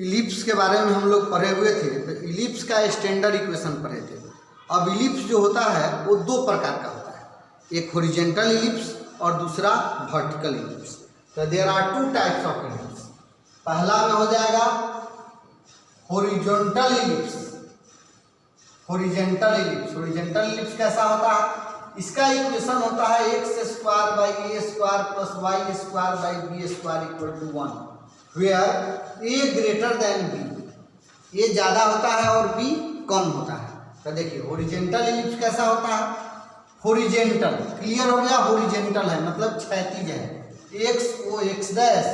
Ellipse के बारे में हम लोग पढ़े हुए थे, तो इलिप्स का स्टैंडर्ड इक्वेशन पढ़े थे। अब इलिप्स जो होता है वो दो प्रकार का होता है, एक हॉरिजॉन्टल इलिप्स और दूसरा वर्टिकल इलिप्स। तो there are two types of ellipse. पहला में हो जाएगा horizontal ellipse. Horizontal ellipse, horizontal ellipse कैसा होता है? इसका इक्वेशन होता है x² by a² plus y² by b² equal to 1, where a greater than b। a ज़्यादा होता है और b कम होता है। तो देखिए हॉरिजॉन्टल इलिप्स कैसा होता है? हॉरिजॉन्टल क्लियर हो गया, हॉरिजॉन्टल है मतलब क्षैतिज है, x o x dash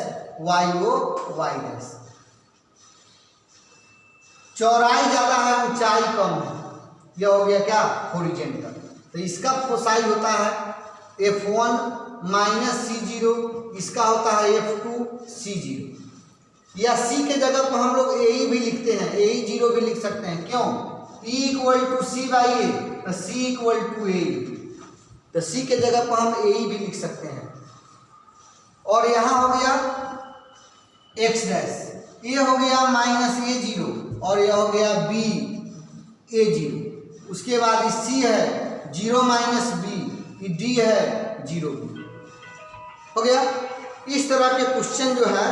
y o y dash. चौड़ाई ज़्यादा है, ऊंचाई कम है, यह हो गया क्या? हॉरिजॉन्टल। तो इसका फोसाई होता है f1 माइनस c0, इसका होता है f2 c0, या c के जगह पर हम लोग a भी लिखते हैं, a0 भी लिख सकते हैं। क्यों? e equal to c by a, तो c इक्वल टू a, तो c के जगह पर हम a भी लिख सकते हैं। और यहाँ हो गया x डैश, ये हो गया माइनस a0 और यह हो गया b a0। उसके बाद c है 0 माइनस b, d है 0 b। हो गया। इस तरह के क्वेश्चन जो है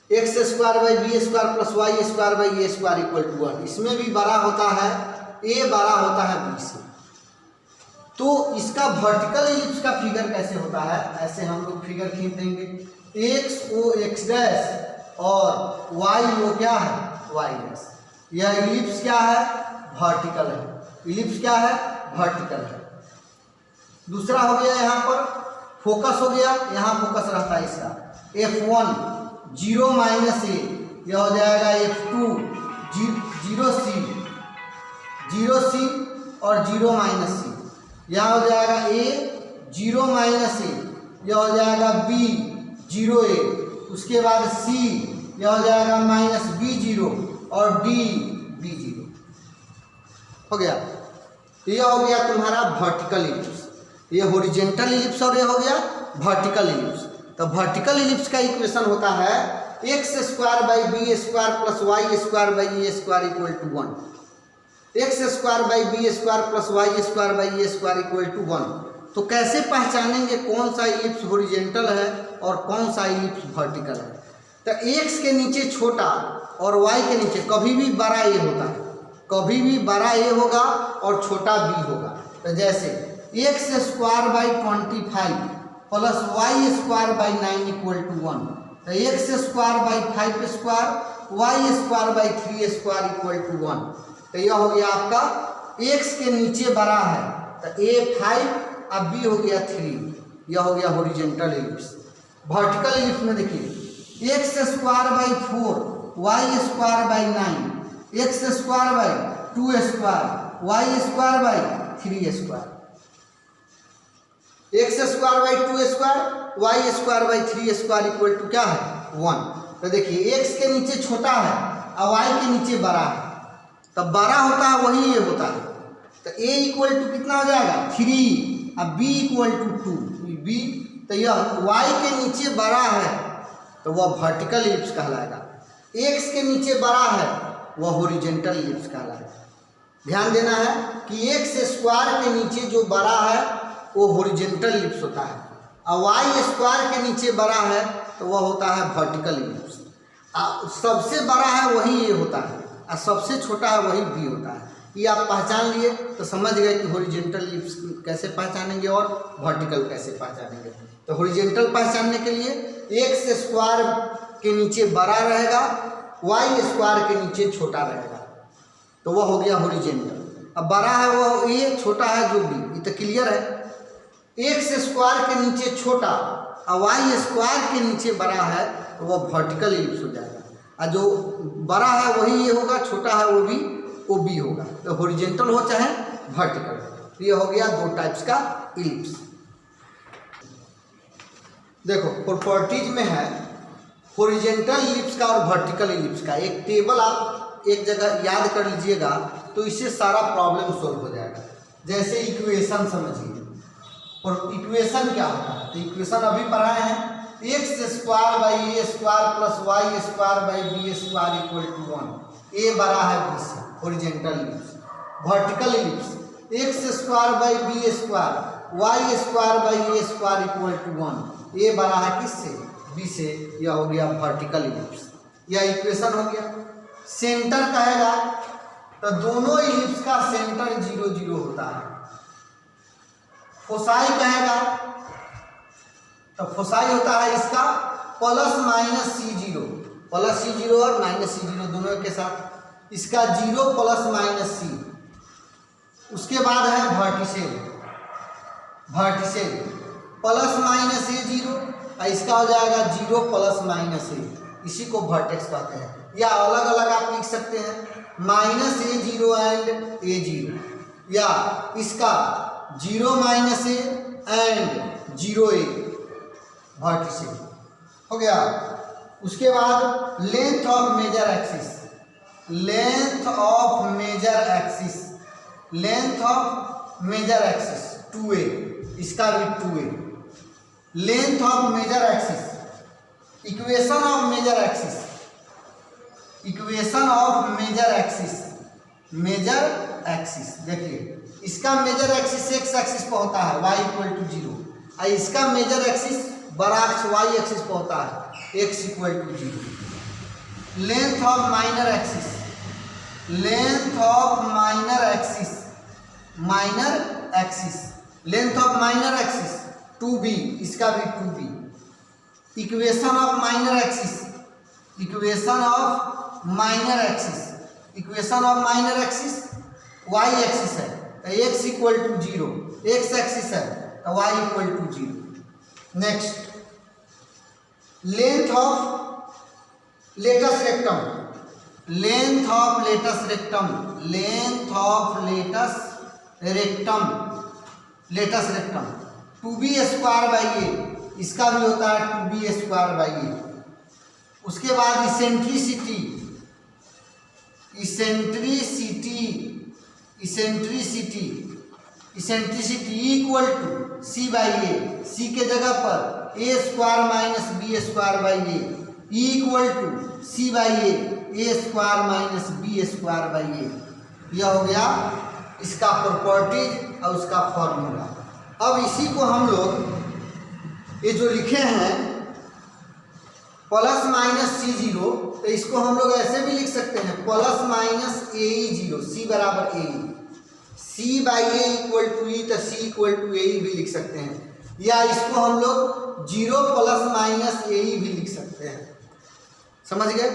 x² by b² plus y² by a² equal to 1, इसमें भी बड़ा होता है, a बड़ा होता है b से। तो इसका वर्टिकल इलिप्स का फिगर कैसे होता है? ऐसे हम लोग फिगर खींच देंगे, x o x डैश और y o क्या है? y dash. यह इलिप्स क्या है? वर्टिकल है। इलिप्स क्या है? वर्टिकल है। दूसरा हो गया यहाँ पर फोकस हो गया, यहाँ फोकस रहता है इसका f1 0 माइनस a, यह हो जाएगा f2 0 c और 0 माइनस c, यह हो जाएगा a 0 माइनस a, यह हो जाएगा b 0 a, उसके बाद c यह हो जाएगा माइनस b0 और d b0। हो गया। यह हो गया तुम्हारा वर्टिकल इलिप्स, ये हॉरिजॉन्टल इलिप्स और ये हो गया वर्टिकल इलिप्स। तो वर्टिकल इलिप्स का इक्वेशन होता है x² by b² plus y² by a² equal to 1, x² by b² plus y² by a² equal to 1। तो कैसे पहचानेंगे कौन सा इलिप्स हॉरिजॉन्टल है और कौन सा इलिप्स वर्टिकल है? तो x के नीचे छोटा और y के नीचे कभी भी बड़ा a होता है, कभी भी बड़ा a होगा और छोटा b होगा। तो जैसे x² by 25 plus y² by 9 equal to 1, तो x² by 5² y² by 3² equal to 1। तो यह हो गया आपका x के नीचे बड़ा है, तो a 5 अब b हो गया 3, यह हो गया हॉरिजॉन्टल इलिप्स। वर्टिकल इलिप्स में देखिए x² by 4 y² by 9, x² by 2² y² by 3², x² by 2² y² by 3² equal to क्या है? 1। तो देखिए x के नीचे छोटा है और y के नीचे बड़ा है, तब बड़ा होता है वही ये होता है। तो a इक्वल टू कितना हो जाएगा? 3, अब b इक्वल टू 2, b, तो यह y के नीचे बड़ा है तो वह वर्टिकल इलिप्स कहलाएगा, x के नीचे बड़ा है वह हॉरिजॉन्टल इलिप्स कहलाएगा। ध्यान देना है कि x² के नीचे जो बड़ा है वो हॉरिजॉन्टल इलिप्स होता है, और y² के नीचे बड़ा है तो वह होता है वर्टिकल इलिप्स। सबसे बड़ा है वही ये होता है और सबसे छोटा है वही b होता है। ये आप पहचान लिए तो समझ गए कि हॉरिजॉन्टल इलिप्स कैसे पहचानेंगे और वर्टिकल कैसे पहचानेंगे। तो हॉरिजॉन्टल पहचानने के लिए x² के नीचे बड़ा रहेगा, y² के नीचे छोटा रहेगा, तो वह हो गया हॉरिजॉन्टल। अब बड़ा है वो a, छोटा है जो b, ये तो क्लियर है। x² के नीचे छोटा और y² के नीचे बड़ा है तो वह वर्टिकल इलिप्स हो जाएगा, और जो बड़ा है वही ये होगा, छोटा है वो b होगा। तो हॉरिजॉन्टल हो चाहे वर्टिकल, तो ये हो गया दो टाइप्स का इलिप्स। देखो प्रॉपर्टीज में है हॉरिजॉन्टल इलिप्स का और वर्टिकल इलिप्स का एक टेबल आप एक जगह याद कर लीजिएगा तो इससे सारा प्रॉब्लम सॉल्व हो जाएगा। जैसे इक्वेशन समझिए, और इक्वेशन क्या होता है, तो इक्वेशन अभी पढ़ाए हैं, x square by a square plus y square by b square equal to 1। A बड़ा है बी से, horizontal ellipse. Vertical ellipse x square by b square y square by a square equal to 1। A बड़ा है किससे, B से, यह हो गया वर्टिकल इलिप्स, यह इक्वेशन हो गया। सेंटर कहेगा तो दोनों इलिप्स का सेंटर 0 0 होता है। फोसाई कहेगा तो फोसाई होता है इसका plus minus C0, plus C0 और माइनस C0 दोनों के साथ, इसका 0 प्लस माइनस C। उसके बाद है वर्टिसेल, वर्टिसेल प्लस माइनस A0, इसका हो जाएगा 0 प्लस माइनस A, इसी को वर्टेक्स कहते हैं। या अलग अलग आप लिख सकते हैं माइनस A0 एंड A0, या इसका 0 माइनस A एंड 0A, वर्टिसेल हो गया। उसके बाद length of major axis, length of major axis, length of major axis 2A, इसका भी 2A। Length of major axis, equation of major axis, equation of major axis, major axis देखिए, इसका major axis x axis पर होता है y equal to 0, और इसका major axis बड़ा अक्ष y एक्सिस पर होता है x equal to 0। Length of minor axis, length of minor axis, minor axis, length of minor axis 2b, इसका भी 2b। Equation of minor axis, equation of minor axis, equation of minor axis y axis है तो x equal to 0, x axis है तो y equal to 0। Next length of latus rectum, length of latus rectum, length of latus rectum, latus rectum 2b square by ए, इसका भी होता है 2b square by a. उसके बाद eccentricity, eccentricity, eccentricity, eccentricity equal to c by a, c के जगह पर a square minus b square by a, equal to c by a square minus b square by a. यह हो गया इसका properties और उसका फॉर्मूला। अब इसी को हम लोग ये जो लिखे हैं प्लस माइनस C0, तो इसको हम लोग ऐसे भी लिख सकते हैं प्लस माइनस AE0, C बराबर AE, C by a equal to e, तो C इक्वल टू AE भी लिख सकते हैं, या इसको हम लोग 0 प्लस माइनस AE भी लिख सकते हैं। समझ गए?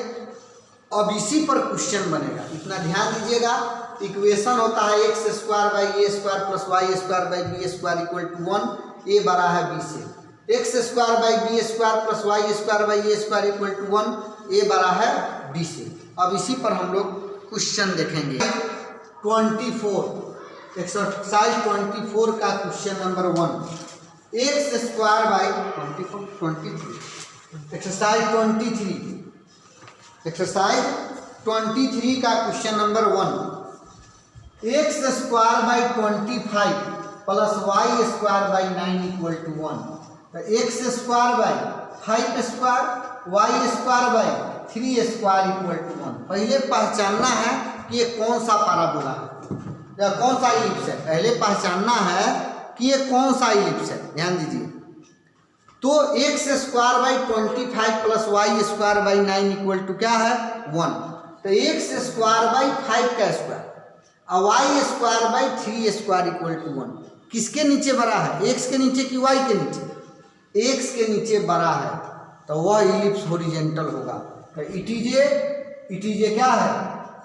अब इसी पर क्वेश्चन बनेगा, इतना ध्यान दीजिएगा। इक्वेशन होता है x square by a square plus y square by b square equal to 1, a बड़ा है बी से। X square by b square plus y square by a square equal to 1, a बड़ा है डी से। अब इसी पर हम लोग क्वेश्चन देखेंगे 24, एक्सरसाइज 24 का question number 1, x square by 23, exercise 23, exercise 23 का question number 1, x square by 25 plus y square by 9 equal to 1। तो x square by 5 square y square by 3 square equal to 1। पहले पहचानना है कि ये कौन सा पैराबोला है या कौन सा इलिप्स है, पहले पहचानना है कि ये कौन सा इलिप्स है। ध्यान दीजिए, तो x square by 25 plus y square by 9 equal to क्या है 1। तो एक्स स्क्वायर बाई 5 का स्क्वायर और y square by 3 square equal to 1 किसके नीचे बड़ा है, एक्स के नीचे कि वाई के नीचे? एक्स के नीचे बड़ा है, तो वह इलिप्स हॉरिजॉन्टल होगा। तो इट इज ए क्या है,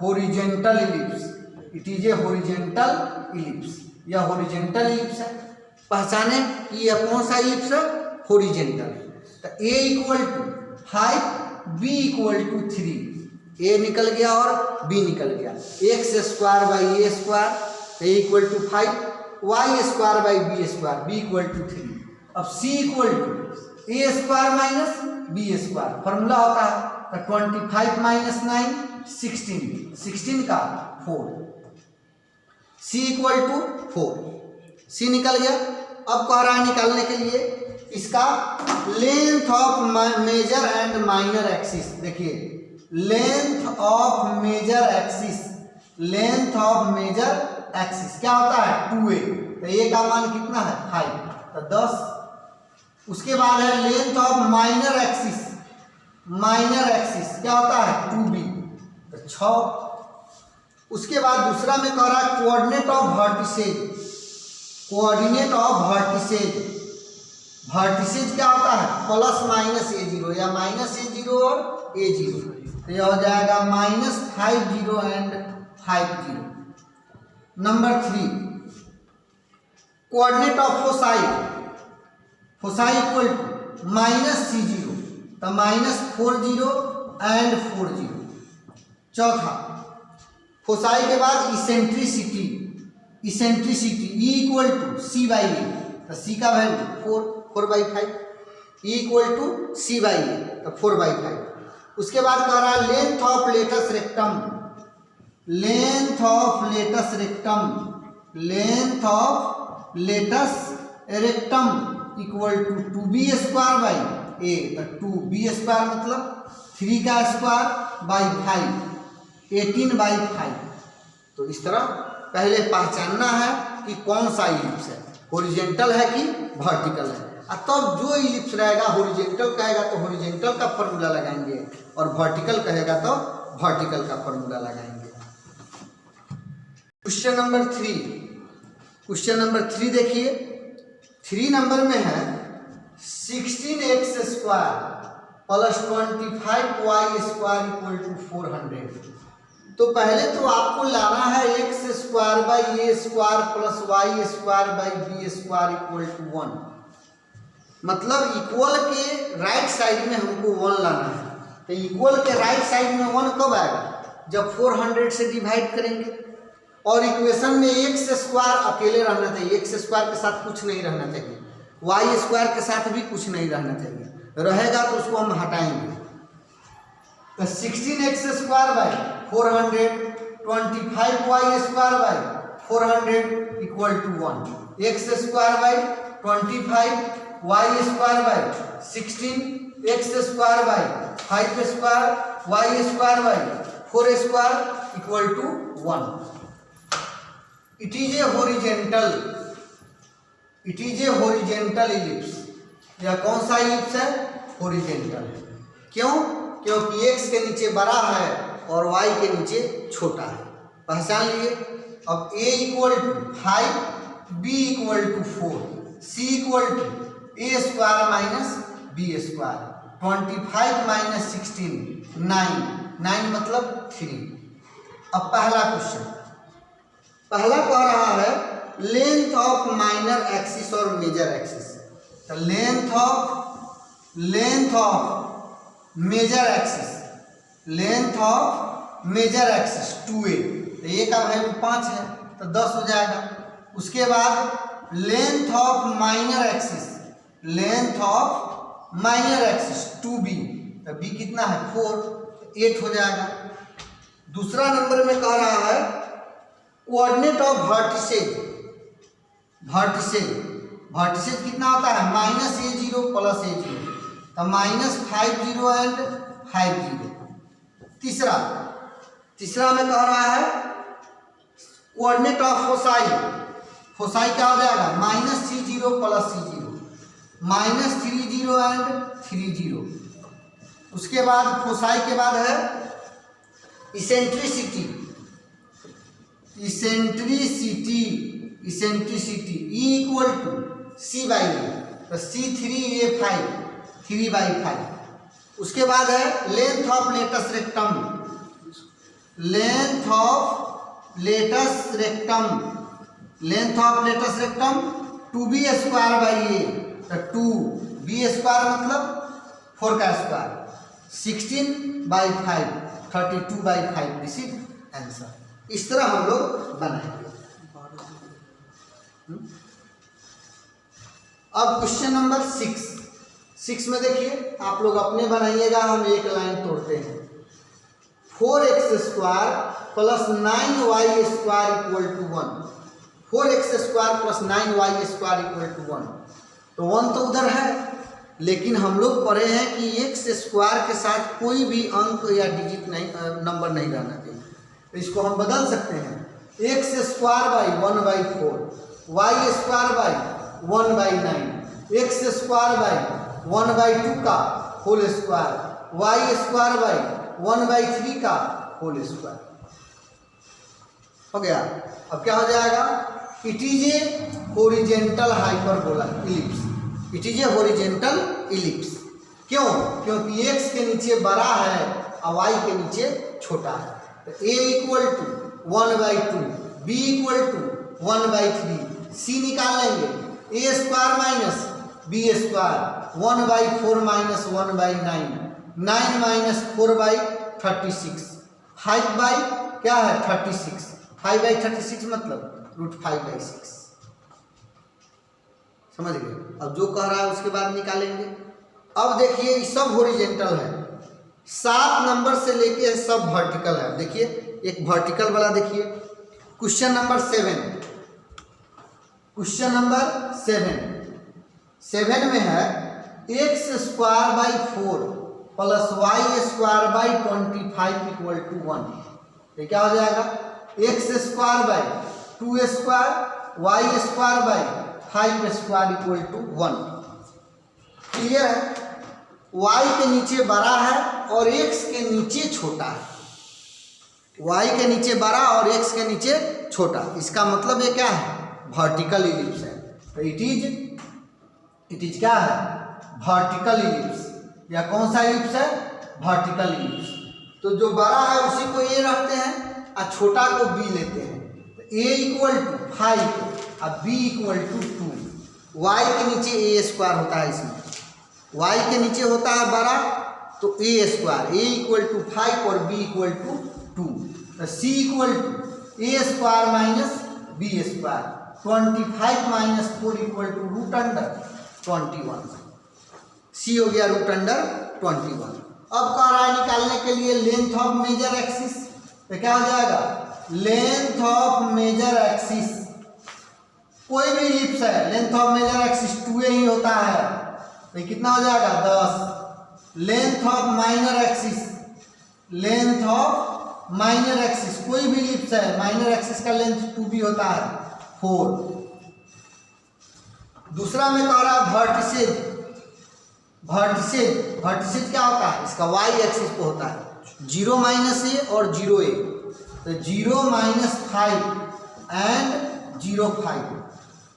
horizontal ellipse, it is a horizontal ellipse, यह हॉरिजॉन्टल इलिप्स है। पहचाने कि यह कौन सा इलिप्स है, हॉरिजॉन्टल। तो a equal to 5, b equal to 3, a निकल गया और बी निकल गया। X square by a square a equal to 5, y square by b square b equal to 3। अब c equal to a square minus b square, formula होता है तो 25 minus 9 16 का 4, c इक्वल टू 4, c निकल गया। अब कह रहा है निकालने के लिए इसका length of major and minor axis. देखिए length of major axis, length of major axis क्या होता है 2a, तो a का मान कितना है 5, तो 10। उसके बाद है length of minor axis, minor axis क्या होता है 2b, तो 6। उसके बाद दूसरा में कह रहा है coordinate of vertices, coordinate of vertices, vertices क्या होता है प्लस माइनस a0 या माइनस a0 और a0, तो यह हो जाएगा -50 and 50। Number 3 coordinate of foci, foci equal to -c0, तो -40 एंड 40। चौथा फोसाई के बाद eccentricity, eccentricity E equal to c/a, तो c का value 4/5, E equal to c/a, तो 4/5। उसके बाद कह रहा है length of latus rectum, length of latus rectum, length of latus rectum equal to 2b² a, तो 2b² मतलब 3 का स्क्वायर बाई 5, 18/5। तो इस तरह पहले पहचानना है कि कौन सा इलिप्स है, हॉरिजॉन्टल है कि वर्टिकल है, और तब जो इलिप्स रहेगा हॉरिजॉन्टल कहेगा तो हॉरिजॉन्टल का फॉर्मूला लगाएंगे और वर्टिकल कहेगा तो वर्टिकल का फॉर्मूला लगाएंगे। क्वेश्चन नंबर 3, क्वेश्चन नंबर 3 देखिए 3 नंबर में है 16x² plus 25y² equal to 400। तो पहले तो आपको लाना है x² by a² plus y² by b² equal to 1, मतलब इक्वल के राइट साइड में हमको 1 लाना है। तो इक्वल के राइट साइड में 1 कब आएगा, जब 400 से डिवाइड करेंगे। और इक्वेशन में x² अकेले रहना चाहिए, x² के साथ कुछ नहीं रहना चाहिए, y² के साथ भी कुछ नहीं रहना चाहिए, रहेगा तो उसको हम हटाएंगे। तो 16x² by 400, 25y² by 400 equal to 1, x² by 25, y² by 16, x² by 5² y² by 4² equal to 1। It is a horizontal, it is a horizontal ellipse. यह कौन सा इलिप्स है, हॉरिजॉन्टल। क्यों, क्योंकि x के नीचे बड़ा है और y के नीचे छोटा है, पहचान लिए। अब a equal to 5, b equal to 4, c equal to a² minus b², 25 minus 16 9, 9 मतलब 3। अब पहला क्वेश्चन, पहला कह रहा है लेंथ ऑफ माइनर एक्सिस और मेजर एक्सिस। तो length of major axis, length of major axis 2a, तो a का वैल्यू 5 है तो 10 हो जाएगा। उसके बाद length of minor axis, length of minor axis 2b, तो b कितना है 4, तो 8 हो जाएगा। दूसरा नंबर में कह रहा है coordinate of vertices, vertices, vertices कितना होता है -a0 प्लस a0, तो -50 एंड 50। तीसरा में कह रहा है कोऑर्डिनेट ऑफ फोसाई, फोसाई क्या हो जाएगा -c0 प्लस c0, -30 एंड 30। उसके बाद फोसाई के बाद है eccentricity, eccentricity, eccentricity E equal to c/a, तो c3a5, 3/5। उसके बाद है length of latus rectum, length of latus rectum, length of latus rectum 2b² by a, तो 2b² मतलब 4 का स्क्वायर, 16/5, 32/5। This is answer. इस तरह हम लोग बनाएंगे। अब क्वेश्चन नंबर 6 में देखिए आप लोग अपने बनाइएगा, हम एक लाइन तोड़ते हैं। 4x² plus 9y² equal to 1। 4x² plus 9y² equal to 1। तो 1 तो उधर है, लेकिन हम लोग पढ़े हैं कि x² के साथ कोई भी अंक या डिजिट नहीं, नंबर नहीं रहना चाहिए। तो इसको हम बदल सकते हैं, x² by 1/4, y² by 1/9, x² by 1/2 का होल स्क्वायर, y² बाई 1/3 का होल स्क्वायर। हो गया। अब क्या हो जाएगा, it is A horizontal hyperbola ellipse. It is A horizontal ellipse. क्यों? क्योंकि x के नीचे बड़ा है और y के नीचे छोटा है। तो a equal to 1/2, b equal to 1/3, c निकाल लेंगे, a² minus b², 1/4 minus 1/9, 9 minus 4/36, 5 by क्या है 36, 5/36 मतलब √5/6। समझ गए? अब जो कह रहा है उसके बाद निकालेंगे। अब देखिए ये सब हॉरिजेंटल है, 7 नंबर से लेके सब वर्टिकल है। देखिए एक वर्टिकल वाला देखिए, क्वेश्चन नंबर 7। क्वेश्चन नंबर 7 में है x² plus y² 25 equal to 1। ये क्या हो जाएगा, x² 2² y² 5² इक्वल टू 1। क्लियर है? y के नीचे बड़ा है और x के नीचे छोटा है। y के नीचे बड़ा और x के नीचे छोटा, इसका मतलब ये क्या है, वर्टिकल इलिप्स है। तो इट इज क्या है, वर्टिकल इलिप्स। या कौन सा इलिप्स है, वर्टिकल इलिप्स। तो जो बड़ा है उसी को a रखते हैं और छोटा को b लेते हैं। तो a इक्वल टू 5 और b इक्वल टू 2। y के नीचे a² होता है, इसमें y के नीचे होता है बड़ा तो a², a इक्वल टू 5 और b इक्वल टू 2। तो c equal to a² minus b², 25 minus 4 equal to √21। c हो गया √21। अब कह रहा है निकालने के लिए लेंथ ऑफ मेजर एक्सिस। तो क्या हो जाएगा, लेंथ ऑफ मेजर एक्सिस, कोई भी इलिप्स है length of major axis 2a ही होता है। तो कितना हो जाएगा 10। Length of minor axis, length of minor axis, कोई भी इलिप्स है माइनर एक्सिस का लेंथ 2b होता है 4। दूसरा में कह रहा है वर्टिसेज। वर्टिसेज क्या होता है, इसका y एक्सिस पे होता है, 0 - a और 0a। तो 0 - 5 एंड 0 5।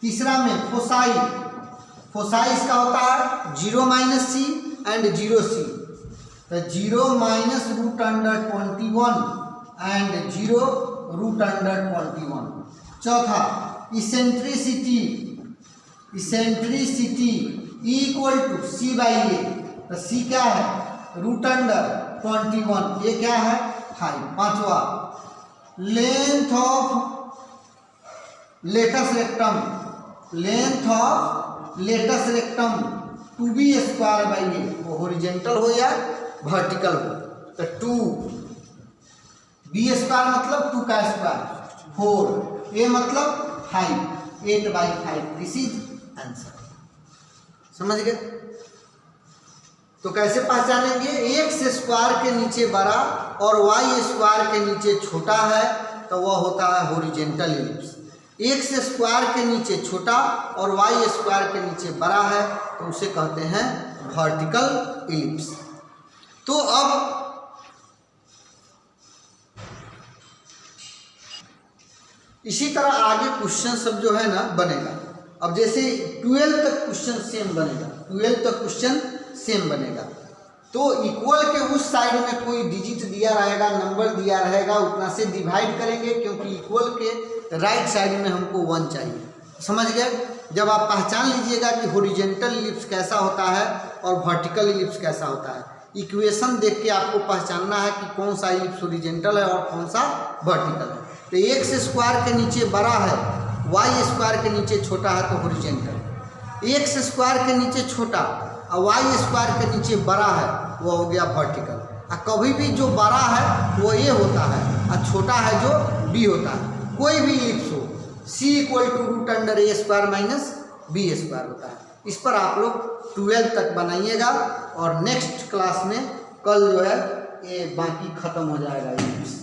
तीसरा में फोसाई, फोसाई इसका होता है 0 - c एंड 0c। तो 0 - √21 एंड 0 √21। चौथा eccentricity, eccentricity E equal to c/a। तो c क्या है, √21, ये क्या है 5। पांचवा length of latus rectum, length of latus rectum 2b²/a, वो हॉरिजेंटल हो या वर्टिकल हो। तो 2b² मतलब 2 का स्क्वायर, 4 a मतलब 5, 8/5। This is answer. समझ गए? तो कैसे पहचानेंगे, x² के नीचे बड़ा और y² के नीचे छोटा है तो वह होता है हॉरिजेंटल इलिप्स। x² के नीचे छोटा और y² के नीचे बड़ा है तो उसे कहते हैं वर्टिकल इलिप्स। तो अब इसी तरह आगे क्वेश्चन सब जो है ना बनेगा। अब जैसे 12 तक क्वेश्चन सेम बनेगा, 12 तक क्वेश्चन सेम बनेगा। तो इक्वल के उस साइड में कोई डिजिट दिया रहेगा, नंबर दिया रहेगा, उतना से डिवाइड करेंगे, क्योंकि इक्वल के राइट साइड में हमको 1 चाहिए। समझ गए? जब आप पहचान लीजिएगा कि हॉरिजेंटल इलिप्स कैसा होता है और वर्टिकल इलिप्स कैसा होता है, इक्वेशन देख के आपको पहचानना है कि कौन सा इलिप्स हॉरिजेंटल है और कौन सा वर्टिकल है। तो x² के नीचे बड़ा है, y² के नीचे छोटा है तो हॉरिजेंटल। x² के नीचे छोटा और y² के नीचे बड़ा है वो हो गया वर्टिकल। और कभी भी जो बड़ा है वो ए होता है और छोटा है जो बी होता है। कोई भी इलिप्स हो, c equal to root under a square minus b square होता है। इस पर आप लोग 12 तक बनाइएगा और नेक्स्ट क्लास में कल जो है ये बाकी ख़त्म हो जाएगा इलिप्स।